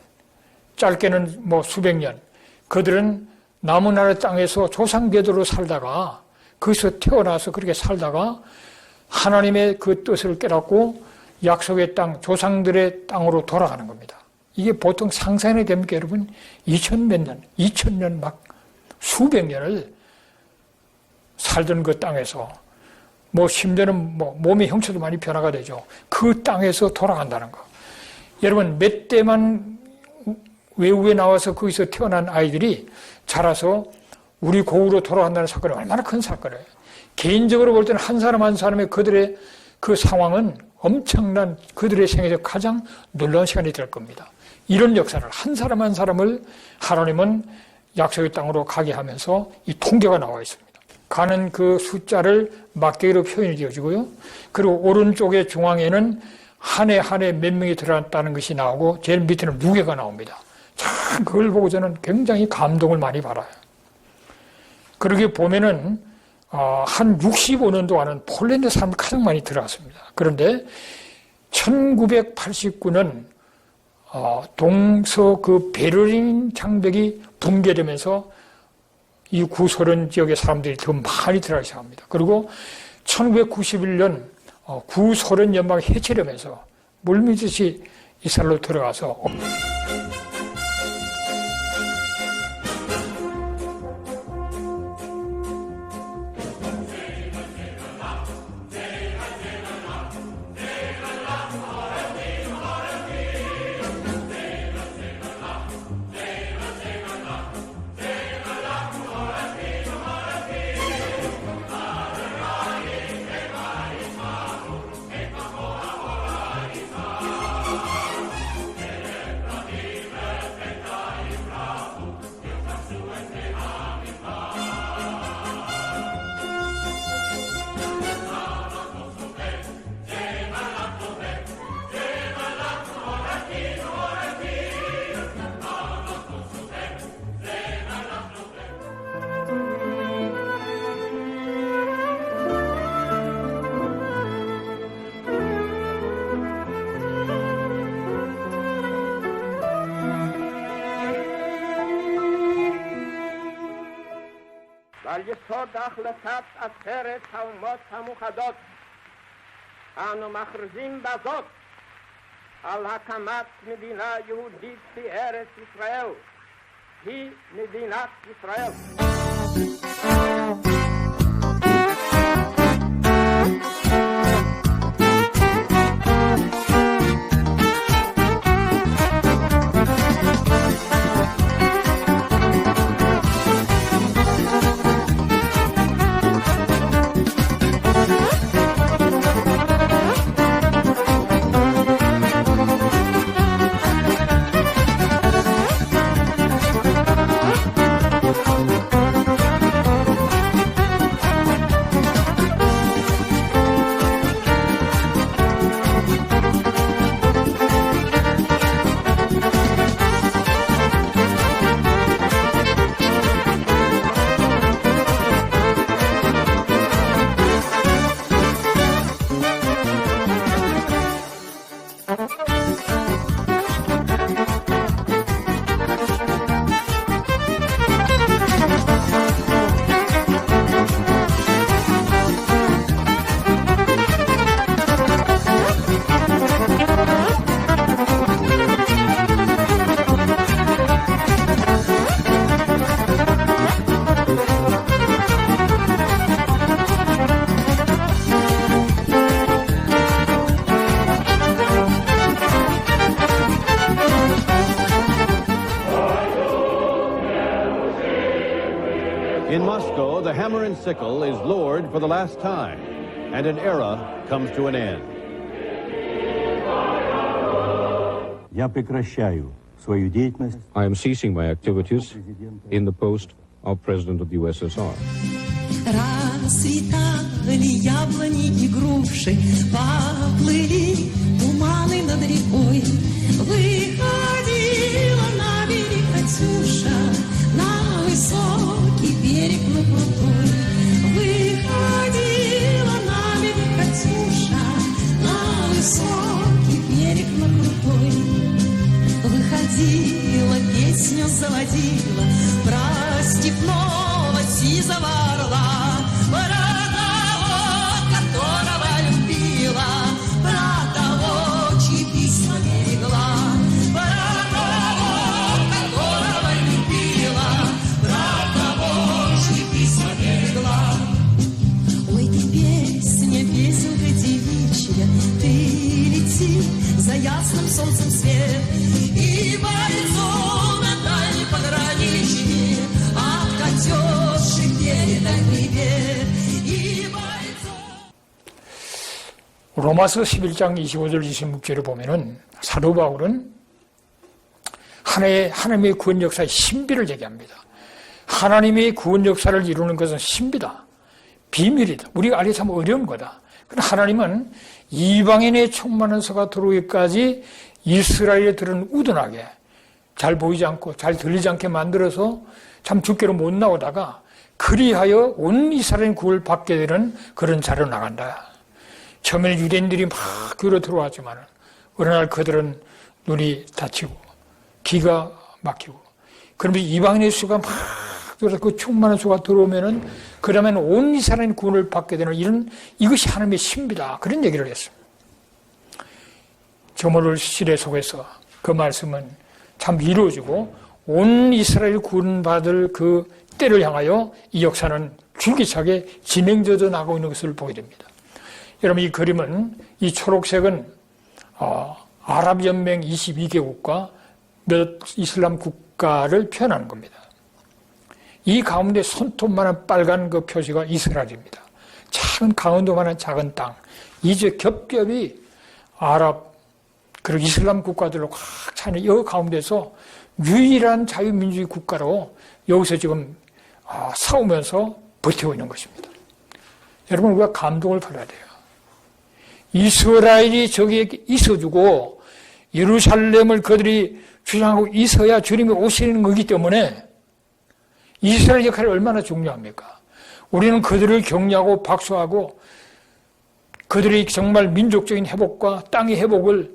짧게는 뭐 수백 년. 그들은 남은 나라 땅에서 조상 궤도로 살다가 거기서 태어나서 그렇게 살다가 하나님의 그 뜻을 깨닫고 약속의 땅, 조상들의 땅으로 돌아가는 겁니다. 이게 보통 상상이 됩니까, 여러분? 2000몇 년, 2000년 막 수백 년을 살던 그 땅에서 뭐 심지어는 뭐 몸의 형체도 많이 변화가 되죠. 그 땅에서 돌아간다는 거. 여러분 몇 대만 외국에 나와서 거기서 태어난 아이들이 자라서 우리 고국으로 돌아간다는 사건이 얼마나 큰 사건이에요. 개인적으로 볼 때는 한 사람 한 사람의 그들의 그 상황은 엄청난 그들의 생애에서 가장 놀라운 시간이 될 겁니다. 이런 역사를 한 사람 한 사람을 하나님은 약속의 땅으로 가게 하면서 이 통계가 나와 있습니다. 가는 그 숫자를 막대기로 표현이 되어지고요. 그리고 오른쪽의 중앙에는 한 해 한 해 몇 명이 들어갔다는 것이 나오고 제일 밑에는 무게가 나옵니다. 참 그걸 보고 저는 굉장히 감동을 많이 받아요. 그렇게 보면은 한 65년 동안은 폴란드 사람이 가장 많이 들어갔습니다. 그런데 1989년 동서 그 베를린 장벽이 붕괴되면서 이 구소련 지역의 사람들이 더 많이 들어가기 시작합니다. 그리고 1991년 구소련 연방이 해체되면서 물밀듯이 이스라엘로 들어가서 על יסוד החלטת עצרת האומות המאוחדות אנו מכריזים בזאת על הקמת מדינה יהודית בארץ ישראל, היא מדינת ישראל. In Moscow, the hammer and sickle is lowered for the last time, and an era comes to an end. Я прекращаю свою деятельность. I am ceasing my activities in the post of President of the USSR. Расцветали яблони и груши, поплыли туманы над рекой. Выходила на берег Катюша, на высокий высокий берег на крутой выходила, песню заводила про степного сизого орла, про того, которого любила, про того, чьи письма берегла, про того, которого любила, про того, чьи письма берегла. Ой, ты песня, песенка девичья, ты лети за ясным солнцем свет, и бойцов на дальней пограничье откатешь и передай привет, и бойцов. 로마서 11장 25절 26절을 보면은 사도 바울은 하나님의 구원 역사의 신비를 얘기합니다. 하나님의 구원 역사를 이루는 것은 신비다. 비밀이다. 우리가 알기 참 어려운 거다. 그러나 하나님은 이방인의 충만한 서가 들어오기까지 이스라엘에 들은 우둔하게 잘 보이지 않고 잘 들리지 않게 만들어서 참 주께로 못 나오다가 그리하여 온 이스라엘 구원을 받게 되는 그런 자로 나간다. 처음에 유대인들이 막 교회로 들어왔지만 어느 날 그들은 눈이 다치고 기가 막히고 그러면 이방인의 수가 막 그 충만한 수가 들어오면은 그러면 온 이스라엘 구원을 받게 되는 이것이 하나님의 신비다. 그런 얘기를 했습니다. 저모를 시대 속에서 그 말씀은 참 이루어지고 온 이스라엘 구원받을 그 때를 향하여 이 역사는 줄기차게 진행되어 나가고 있는 것을 보게 됩니다. 여러분 이 그림은 이 초록색은 아랍연맹 22개국과 몇 이슬람 국가를 표현하는 겁니다. 이 가운데 손톱만한 빨간 그 표시가 이스라엘입니다. 작은 강원도만한 작은 땅. 이제 겹겹이 아랍 그리고 이슬람 국가들로 꽉 차는 이 가운데서 유일한 자유민주주의 국가로 여기서 지금 싸우면서 버티고 있는 것입니다. 여러분 우리가 감동을 받아야 돼요. 이스라엘이 저기에 있어주고 예루살렘을 그들이 주장하고 있어야 주님이 오시는 거기 때문에 이스라엘 역할이 얼마나 중요합니까? 우리는 그들을 격려하고 박수하고 그들의 정말 민족적인 회복과 땅의 회복을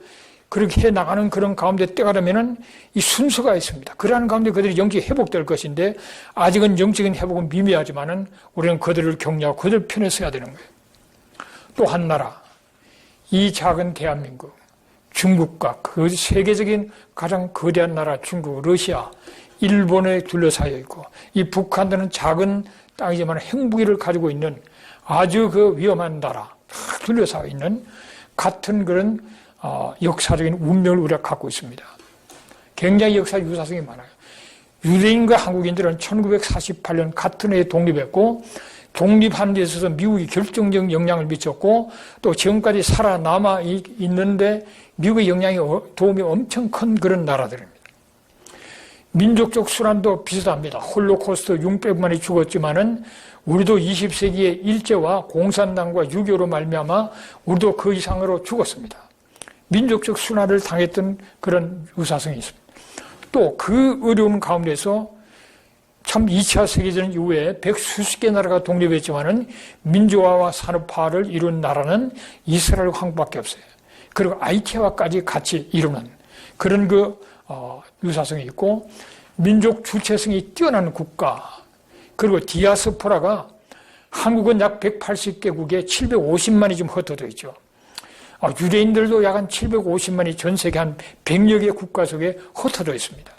그렇게 해나가는 그런 가운데 때가 되면은 이 순서가 있습니다. 그러한 가운데 그들이 영적이 회복될 것인데 아직은 영적인 회복은 미미하지만은 우리는 그들을 격려하고 그들 편에 서야 되는 거예요. 또 한 나라, 이 작은 대한민국, 중국과 그 세계적인 가장 거대한 나라 중국, 러시아, 일본에 둘러싸여 있고 이 북한들은 작은 땅이지만 핵무기를 가지고 있는 아주 그 위험한 나라 둘러싸여 있는 같은 그런 역사적인 운명을 우리가 갖고 있습니다. 굉장히 역사 유사성이 많아요. 유대인과 한국인들은 1948년 같은 해에 독립했고 독립하는 데 있어서 미국이 결정적인 영향을 미쳤고 또 지금까지 살아남아 있는데 미국의 영향이 도움이 엄청 큰 그런 나라들입니다. 민족적 순환도 비슷합니다. 홀로코스트 600만이 죽었지만은 우리도 20세기의 일제와 공산당과 유교로 말미암아 우리도 그 이상으로 죽었습니다. 민족적 순환을 당했던 그런 유사성이 있습니다. 또 그 어려운 가운데서 참 2차 세계대전 이후에 백수십 개 나라가 독립했지만은 민주화와 산업화를 이룬 나라는 이스라엘 한국밖에 없어요. 그리고 IT화까지 같이 이루는 그런 유사성이 있고 민족 주체성이 뛰어난 국가 그리고 디아스포라가 한국은 약 180개국에 750만이 지금 흩어져 있죠. 유대인들도 약 한 750만이 전 세계 한 100여 개 국가 속에 흩어져 있습니다.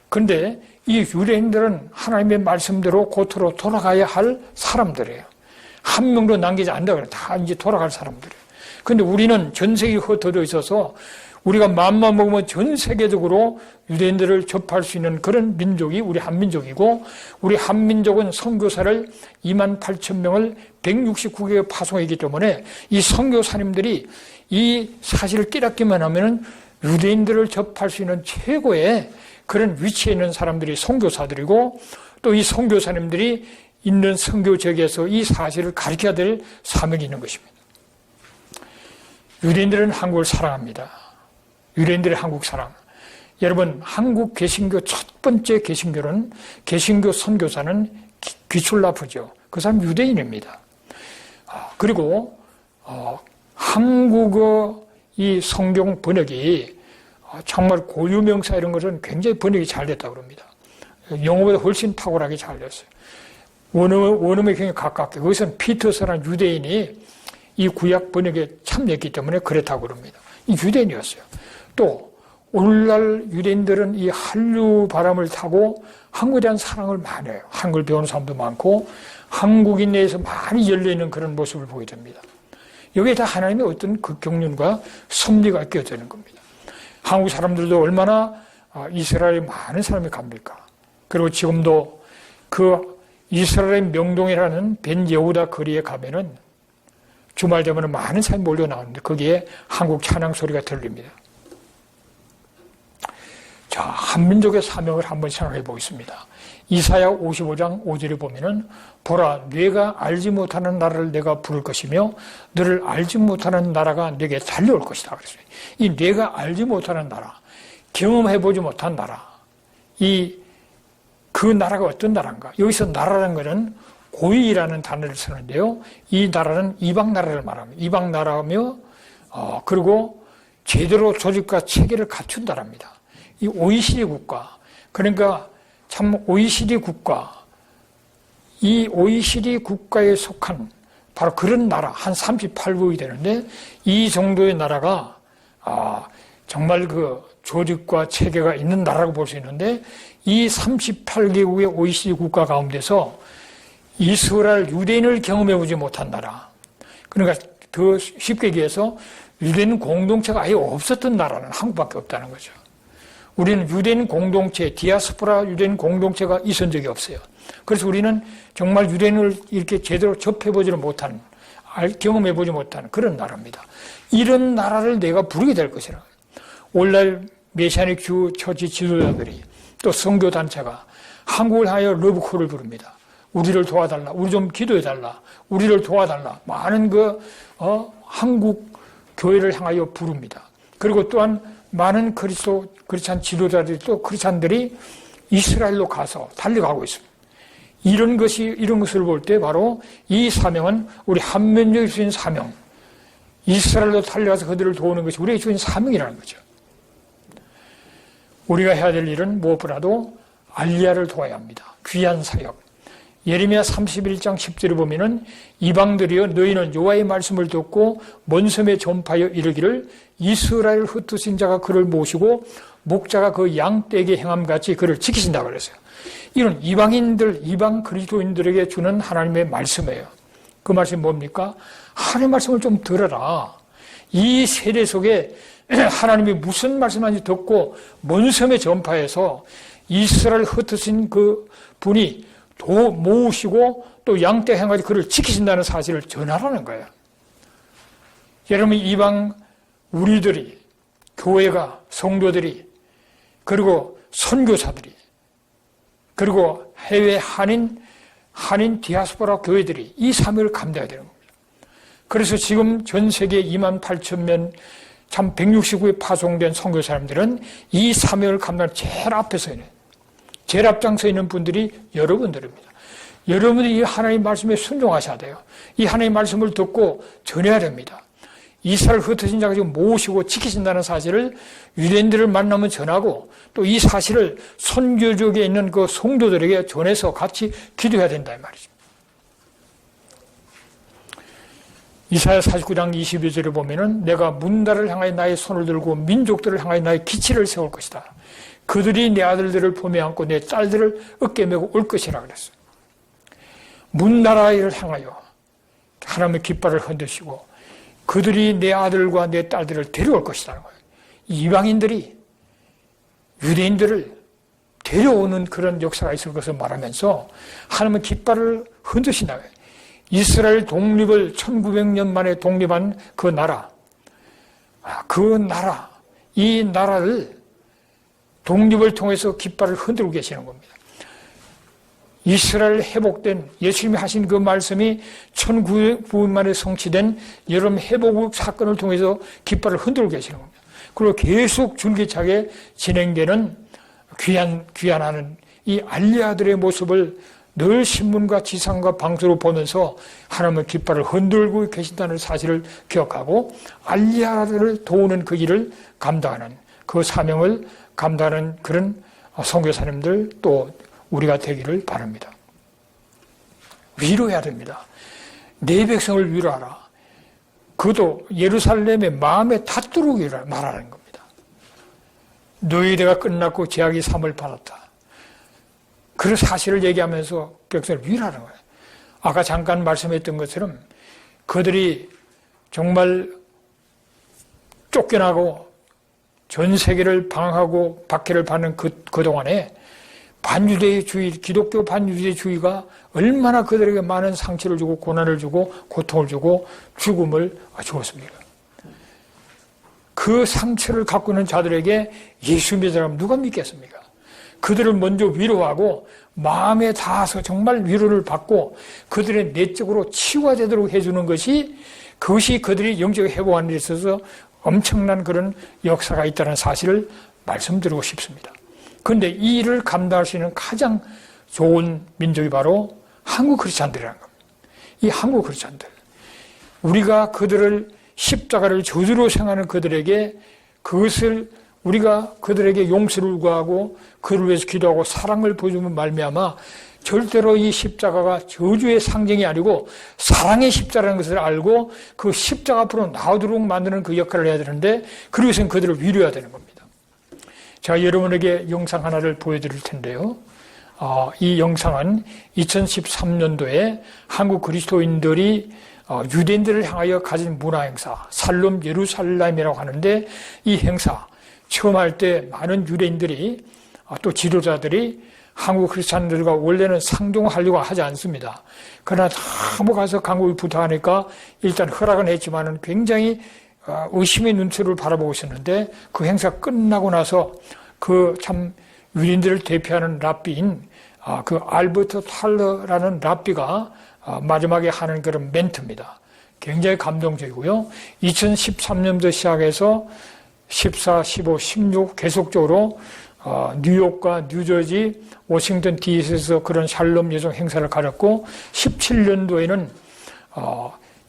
그런데 이 유대인들은 하나님의 말씀대로 고토로 돌아가야 할 사람들이에요. 한 명도 남기지 않는다 그래요. 다 이제 돌아갈 사람들이에요. 그런데 우리는 전 세계에 흩어져 있어서 우리가 마음만 먹으면 전 세계적으로 유대인들을 접할 수 있는 그런 민족이 우리 한민족이고 우리 한민족은 선교사를 28,000명을 169개에 파송했기 때문에 이 선교사님들이 이 사실을 깨닫기만 하면은 유대인들을 접할 수 있는 최고의 그런 위치에 있는 사람들이 선교사들이고 또 이 선교사님들이 있는 선교 지역에서 이 사실을 가르쳐야 될 사명이 있는 것입니다. 유대인들은 한국을 사랑합니다. 유대인들의 한국 사랑. 여러분, 한국 개신교 첫 번째 개신교 선교사는 귀출라프죠. 그 사람 유대인입니다. 그리고 한국어 이 성경 번역이 정말 고유명사 이런 것은 굉장히 번역이 잘 됐다고 그럽니다. 영어보다 훨씬 탁월하게 잘 됐어요. 원어에 굉장히 가깝게. 거기서는 피터스라는 유대인이 이 구약 번역에 참여했기 때문에 그렇다고 그럽니다. 이 유대인이었어요. 또 오늘날 유대인들은 이 한류 바람을 타고 한국에 대한 사랑을 많이 해요. 한국을 배우는 사람도 많고 한국인 내에서 많이 열려있는 그런 모습을 보게 됩니다. 여기에 다 하나님의 어떤 극경륜과 섭리가 껴드는 겁니다. 한국 사람들도 얼마나 이스라엘에 많은 사람이 갑니까? 그리고 지금도 그 이스라엘의 명동이라는 벤 예후다 거리에 가면은 주말 되면 많은 사람이 몰려 나오는데 거기에 한국 찬양 소리가 들립니다. 자, 한민족의 사명을 한번 생각해 보겠습니다. 이사야 55장 5절에 보면은 보라, 네가 알지 못하는 나라를 내가 부를 것이며 너를 알지 못하는 나라가 네게 달려올 것이다 그랬어요. 이 네가 알지 못하는 나라, 경험해 보지 못한 나라, 그 나라가 어떤 나라인가? 여기서 나라라는 것은 고위라는 단어를 쓰는데요. 이 나라는 이방 나라를 말합니다. 이방 나라며 그리고 제대로 조직과 체계를 갖춘 나라입니다. 이 OECD 국가, 그러니까 참 OECD 국가, 이 OECD 국가에 속한 바로 그런 나라, 한 38국이 되는데 이 정도의 나라가 정말 그 조직과 체계가 있는 나라라고 볼 수 있는데 이 38개국의 OECD 국가 가운데서 이스라엘 유대인을 경험해보지 못한 나라, 그러니까 더 쉽게 얘기해서 유대인 공동체가 아예 없었던 나라는 한국밖에 없다는 거죠. 우리는 유대인 공동체, 디아스포라 유대인 공동체가 있은 적이 없어요. 그래서 우리는 정말 유대인을 이렇게 제대로 접해보지를 못한, 경험해보지 못한 그런 나라입니다. 이런 나라를 내가 부르게 될 것이라. 오늘날 메시아닉 주 처치 지도자들이 또 선교단체가 한국을 하여 러브콜을 부릅니다. 우리를 도와달라, 우리 좀 기도해달라, 우리를 도와달라. 많은 한국 교회를 향하여 부릅니다. 그리고 또한 많은 크리스찬 지도자들이 또 크리스찬들이 이스라엘로 가서 달려가고 있습니다. 이런 것을 볼 때 바로 이 사명은 우리 한민족이 주신 사명, 이스라엘로 달려가서 그들을 도우는 것이 우리에게 주신 사명이라는 거죠. 우리가 해야 될 일은 무엇보다도 알리야를 도와야 합니다. 귀한 사역. 예레미야 31장 10절에 보면은 이방들이여 너희는 여호와의 말씀을 듣고 먼 섬에 전파하여 이르기를 이스라엘 흩으신 자가 그를 모시고 목자가 그 양떼에게 행함같이 그를 지키신다 그랬어요. 이런 이방인들, 이방 그리스도인들에게 주는 하나님의 말씀이에요. 그 말씀이 뭡니까? 하나님의 말씀을 좀 들어라. 이 세대 속에 하나님이 무슨 말씀하는지 듣고 먼 섬에 전파해서 이스라엘 흩으신 그 분이 모으시고 또 양떼 행하지 그를 지키신다는 사실을 전하라는 거예요. 여러분, 이방 우리들이, 교회가, 성도들이, 그리고 선교사들이, 그리고 해외 한인 디아스포라 교회들이 이 사명을 감당해야 되는 겁니다. 그래서 지금 전 세계 28,000명 참 169에 파송된 선교 사람들은 이 사명을 감당하는 제일 앞에 서 있는, 제일 앞장서 있는 분들이 여러분들입니다. 여러분이 이 하나님의 말씀에 순종하셔야 돼요. 이 하나님의 말씀을 듣고 전해야 됩니다. 이스라엘 흩어진 자가 지금 모으시고 지키신다는 사실을 유대인들을 만나면 전하고 또 이 사실을 선교지역에 있는 그 성도들에게 전해서 같이 기도해야 된다 이 말이죠. 이사야 49장 22절에 보면은 내가 문다를 향하여 나의 손을 들고 민족들을 향하여 나의 기치를 세울 것이다. 그들이 내 아들들을 품에 안고 내 딸들을 어깨에 메고 올 것이라 그랬어요. 문나라를 향하여 하나님의 깃발을 흔드시고 그들이 내 아들과 내 딸들을 데려올 것이라는 거예요. 이방인들이 유대인들을 데려오는 그런 역사가 있을 것을 말하면서 하나님의 깃발을 흔드신다. 이스라엘 독립을 1900년 만에 독립한 그 나라, 이 나라를 독립을 통해서 깃발을 흔들고 계시는 겁니다. 이스라엘 회복된 예수님이 하신 그 말씀이 1900년 만에 성취된 여름 회복 사건을 통해서 깃발을 흔들고 계시는 겁니다. 그리고 계속 줄기차게 진행되는 귀환하는 이 알리아들의 모습을 늘 신문과 지상과 방송으로 보면서 하나님의 깃발을 흔들고 계신다는 사실을 기억하고 알리아를 도우는 그 일을 감당하는 그 사명을 감당하는 그런 선교사님들 또 우리가 되기를 바랍니다. 위로해야 됩니다. 내 백성을 위로하라. 그도 예루살렘의 마음에 닿도록 말하는 겁니다. 너희 대가 끝났고 제약이 삼을 받았다. 그 사실을 얘기하면서 백성을 위로하는 거예요. 아까 잠깐 말씀했던 것처럼 그들이 정말 쫓겨나고 전 세계를 방황하고 박해를 받는 그동안에 반유대주의, 기독교 반유대주의가 얼마나 그들에게 많은 상처를 주고 고난을 주고 고통을 주고 죽음을 주었습니까? 그 상처를 갖고 있는 자들에게 예수 믿는 사람 누가 믿겠습니까? 그들을 먼저 위로하고 마음에 닿아서 정말 위로를 받고 그들의 내적으로 치유가 되도록 해주는 것이 그것이 그들이 영적으로 회복하는 데 있어서 엄청난 그런 역사가 있다는 사실을 말씀드리고 싶습니다. 그런데 이 일을 감당할 수 있는 가장 좋은 민족이 바로 한국 크리스찬들이라는 겁니다. 이 한국 크리스찬들. 우리가 그들을 십자가를 저주로 생각하는 그들에게 그것을 우리가 그들에게 용서를 구하고 그를 위해서 기도하고 사랑을 보여주면 말미암아 절대로 이 십자가가 저주의 상징이 아니고 사랑의 십자가라는 것을 알고 그 십자가 앞으로 나오도록 만드는 그 역할을 해야 되는데 그러기 위해서는 그들을 위로해야 되는 겁니다. 제가 여러분에게 영상 하나를 보여드릴 텐데요. 이 영상은 2013년도에 한국 그리스도인들이 유대인들을 향하여 가진 문화행사 살롬 예루살렘이라고 하는데 이 행사 처음 할 때 많은 유대인들이 또 지도자들이 한국 크리스찬들과 원래는 상종하려고 하지 않습니다. 그러나 너무 가서 강국을 부탁하니까 일단 허락은 했지만 굉장히 의심의 눈초리를 바라보고 있었는데 그 행사 끝나고 나서 그 참 유대인들을 대표하는 랍비인 그 알버트 탈러라는 랍비가 마지막에 하는 그런 멘트입니다. 굉장히 감동적이고요. 2013년부터 시작해서 14, 15, 16 계속적으로 뉴욕과 뉴저지, 워싱턴 DC에서 그런 샬롬 예정 행사를 가졌고 17년도에는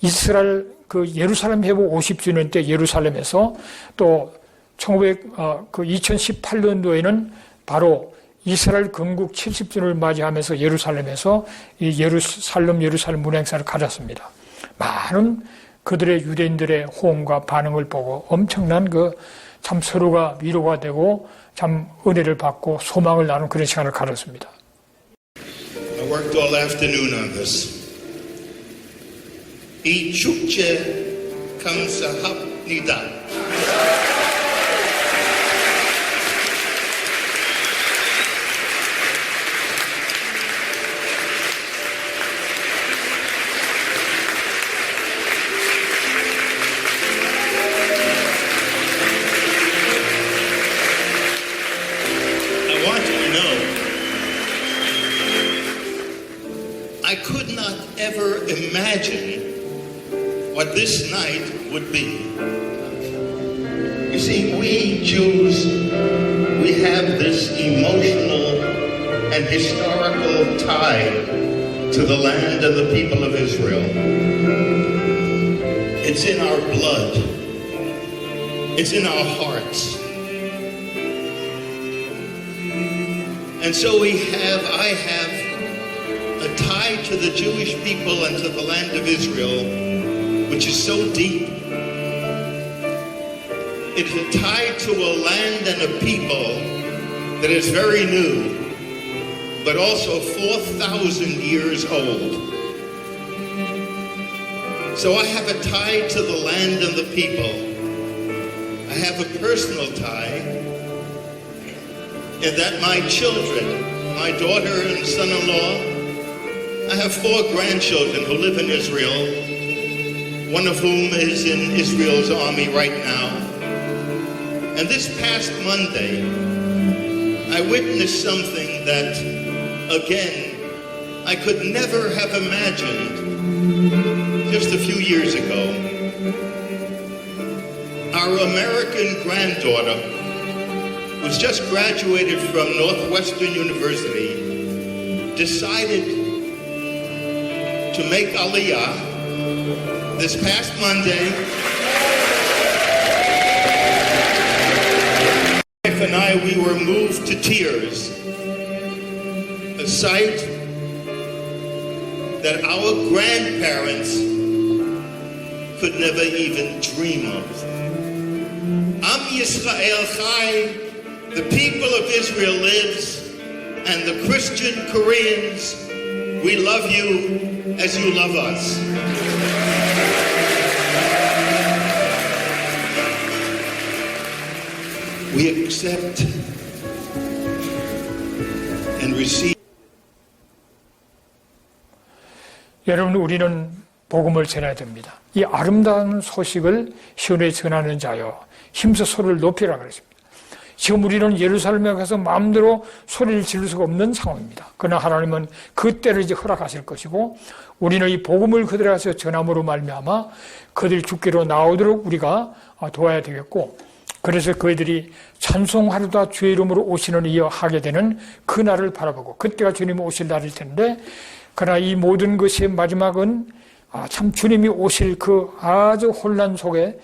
이스라엘 그 예루살렘 회복 50주년 때 예루살렘에서 또 2018년도에는 바로 이스라엘 건국 70주년을 맞이하면서 예루살렘에서 이 예루살렘 문화행사를 가졌습니다. 많은 그들의 유대인들의 호응과 반응을 보고 엄청난 참 서로가 위로가 되고 참 은혜를 받고 소망을 나누는 그런 시간을 가졌습니다. I worked all afternoon on this. 이 축제 감사합니다. I could not ever imagine what this night would be. You see, we Jews, we have this emotional and historical tie to the land and the people of Israel. It's in our blood. It's in our hearts. And so I have a tie to the Jewish people and to the land of Israel, which is so deep. It is a tie to a land and a people that is very new, but also 4,000 years old. So I have a tie to the land and the people. I have a personal tie in that my children, my daughter and son-in-law, I have 4 grandchildren who live in Israel, one of whom is in Israel's army right now. And this past Monday, I witnessed something that, again, I could never have imagined just a few years ago. Our American granddaughter, who's just graduated from Northwestern University, decided to make Aliyah this past Monday. My wife and I, we were moved to tears. A sight that our grandparents could never even dream of. Am Yisrael Chai, the people of Israel lives, and the Christian Koreans, we love you as you love us. We accept and receive. 여러분, 우리는 복음을 전해야 됩니다. 이 아름다운 소식을 시온에 전하는 자여 힘써 소리를 높이라 그랬습니다. 지금 우리는 예루살렘에 가서 마음대로 소리를 지를 수가 없는 상황입니다. 그러나 하나님은 그 때를 이제 허락하실 것이고, 우리는 이 복음을 그들에 가서 전함으로 말미암아 그들이 죽기로 나오도록 우리가 도와야 되겠고, 그래서 그들이 찬송하리다 주의 이름으로 오시는 이여 하게 되는 그 날을 바라보고, 그때가 주님이 오실 날일 텐데, 그러나 이 모든 것의 마지막은 참 주님이 오실 그 아주 혼란 속에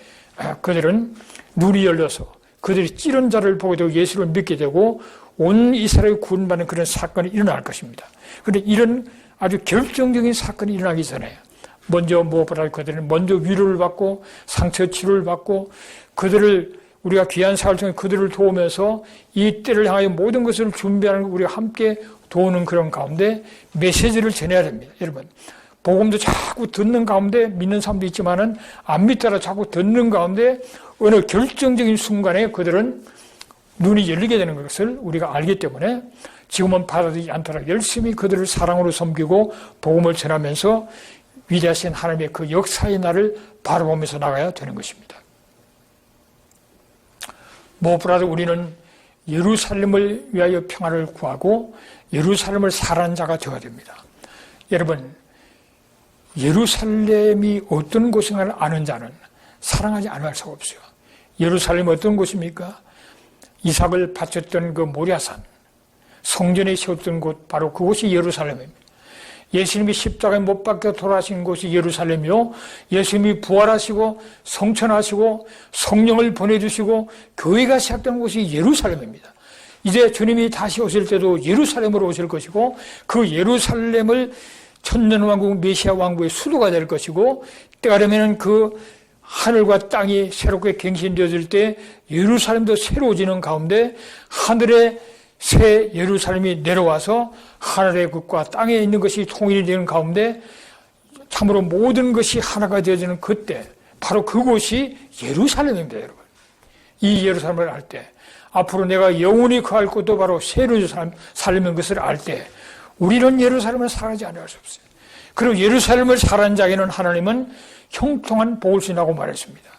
그들은 눈이 열려서 그들이 찌른 자를 보게 되고 예수를 믿게 되고 온 이스라엘 구원받는 그런 사건이 일어날 것입니다. 그런데 이런 아주 결정적인 사건이 일어나기 전에 먼저 무엇보다 그들은 먼저 위로를 받고 상처 치료를 받고 그들을 우리가 귀한 사을 통해 그들을 도우면서 이 때를 향하여 모든 것을 준비하는 우리가 함께 도우는 그런 가운데 메시지를 전해야 됩니다. 여러분, 복음도 자꾸 듣는 가운데 믿는 사람도 있지만은 안 믿다가 자꾸 듣는 가운데 어느 결정적인 순간에 그들은 눈이 열리게 되는 것을 우리가 알기 때문에 지금은 받아들이지 않더라도 열심히 그들을 사랑으로 섬기고 복음을 전하면서 위대하신 하나님의 그 역사의 날을 바라보면서 나가야 되는 것입니다. 무엇보다도 우리는 예루살렘을 위하여 평화를 구하고 예루살렘을 사랑하는 자가 되어야 됩니다. 여러분, 예루살렘이 어떤 곳인가를 아는 자는 사랑하지 않을 수가 없어요. 예루살렘이 어떤 곳입니까? 이삭을 바쳤던 그 모리아산, 성전에 세웠던 곳, 바로 그곳이 예루살렘입니다. 예수님이 십자가에 못 박혀 돌아가신 곳이 예루살렘이요, 예수님이 부활하시고 성천하시고 성령을 보내주시고 교회가 시작된 곳이 예루살렘입니다. 이제 주님이 다시 오실 때도 예루살렘으로 오실 것이고 그 예루살렘을 천년왕국 메시아 왕국의 수도가 될 것이고, 때가 되면 그 하늘과 땅이 새롭게 갱신되어질 때 예루살렘도 새로워지는 가운데 하늘의 새 예루살렘이 내려와서 하늘의 것과 땅에 있는 것이 통일이 되는 가운데 참으로 모든 것이 하나가 되어지는 그때, 바로 그곳이 예루살렘입니다. 여러분, 이 예루살렘을 알 때, 앞으로 내가 영원히 거할 곳도 바로 새 예루살렘인 것을 알 때 우리는 예루살렘을 사랑하지 않을 수 없어요. 그리고 예루살렘을 사랑하는 자에게는 하나님은 형통한 복을 주신다고 말했습니다.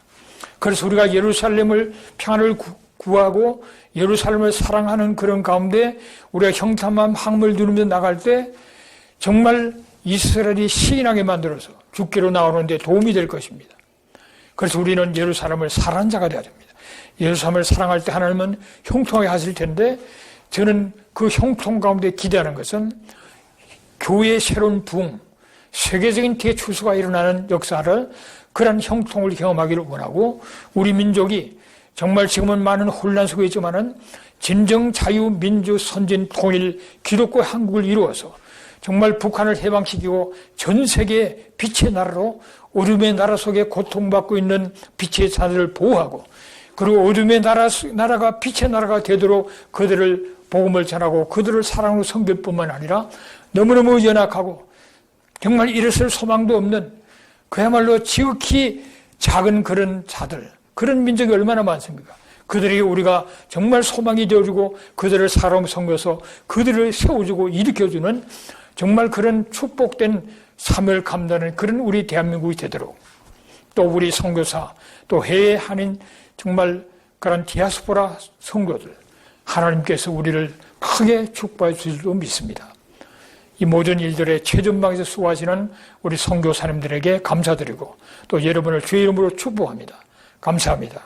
그래서 우리가 예루살렘을 평안을 구하고 예루살렘을 사랑하는 그런 가운데 우리가 형통한 항목을 누리면서 나갈 때 정말 이스라엘이 시인하게 만들어서 죽기로 나오는데 도움이 될 것입니다. 그래서 우리는 예루살렘을 사랑하는 자가 되어야 됩니다. 예루살렘을 사랑할 때 하나님은 형통하게 하실 텐데, 저는 그 형통 가운데 기대하는 것은 교회의 새로운 부흥, 세계적인 대추수가 일어나는 역사를, 그런 형통을 경험하기를 원하고, 우리 민족이 정말 지금은 많은 혼란 속에 있지만은 진정 자유, 민주, 선진, 통일, 기독교 한국을 이루어서 정말 북한을 해방시키고 전 세계 빛의 나라로, 어둠의 나라 속에 고통받고 있는 빛의 자들을 보호하고, 그리고 어둠의 나라가 빛의 나라가 되도록 그들을 복음을 전하고 그들을 사랑으로 섬길 뿐만 아니라 너무너무 연약하고 정말 일었을 소망도 없는 그야말로 지극히 작은 그런 자들, 그런 민족이 얼마나 많습니까? 그들에게 우리가 정말 소망이 되어주고 그들을 사랑으로 섬겨서 그들을 세워주고 일으켜주는 정말 그런 축복된 사명을 감당하는 그런 우리 대한민국이 되도록, 또 우리 선교사, 또 해외 한인 정말 그런 디아스포라 선교들, 하나님께서 우리를 크게 축복해 주실 줄 믿습니다. 이 모든 일들의 최전방에서 수고하시는 우리 선교사님들에게 감사드리고 또 여러분을 주의 이름으로 축복합니다. 감사합니다.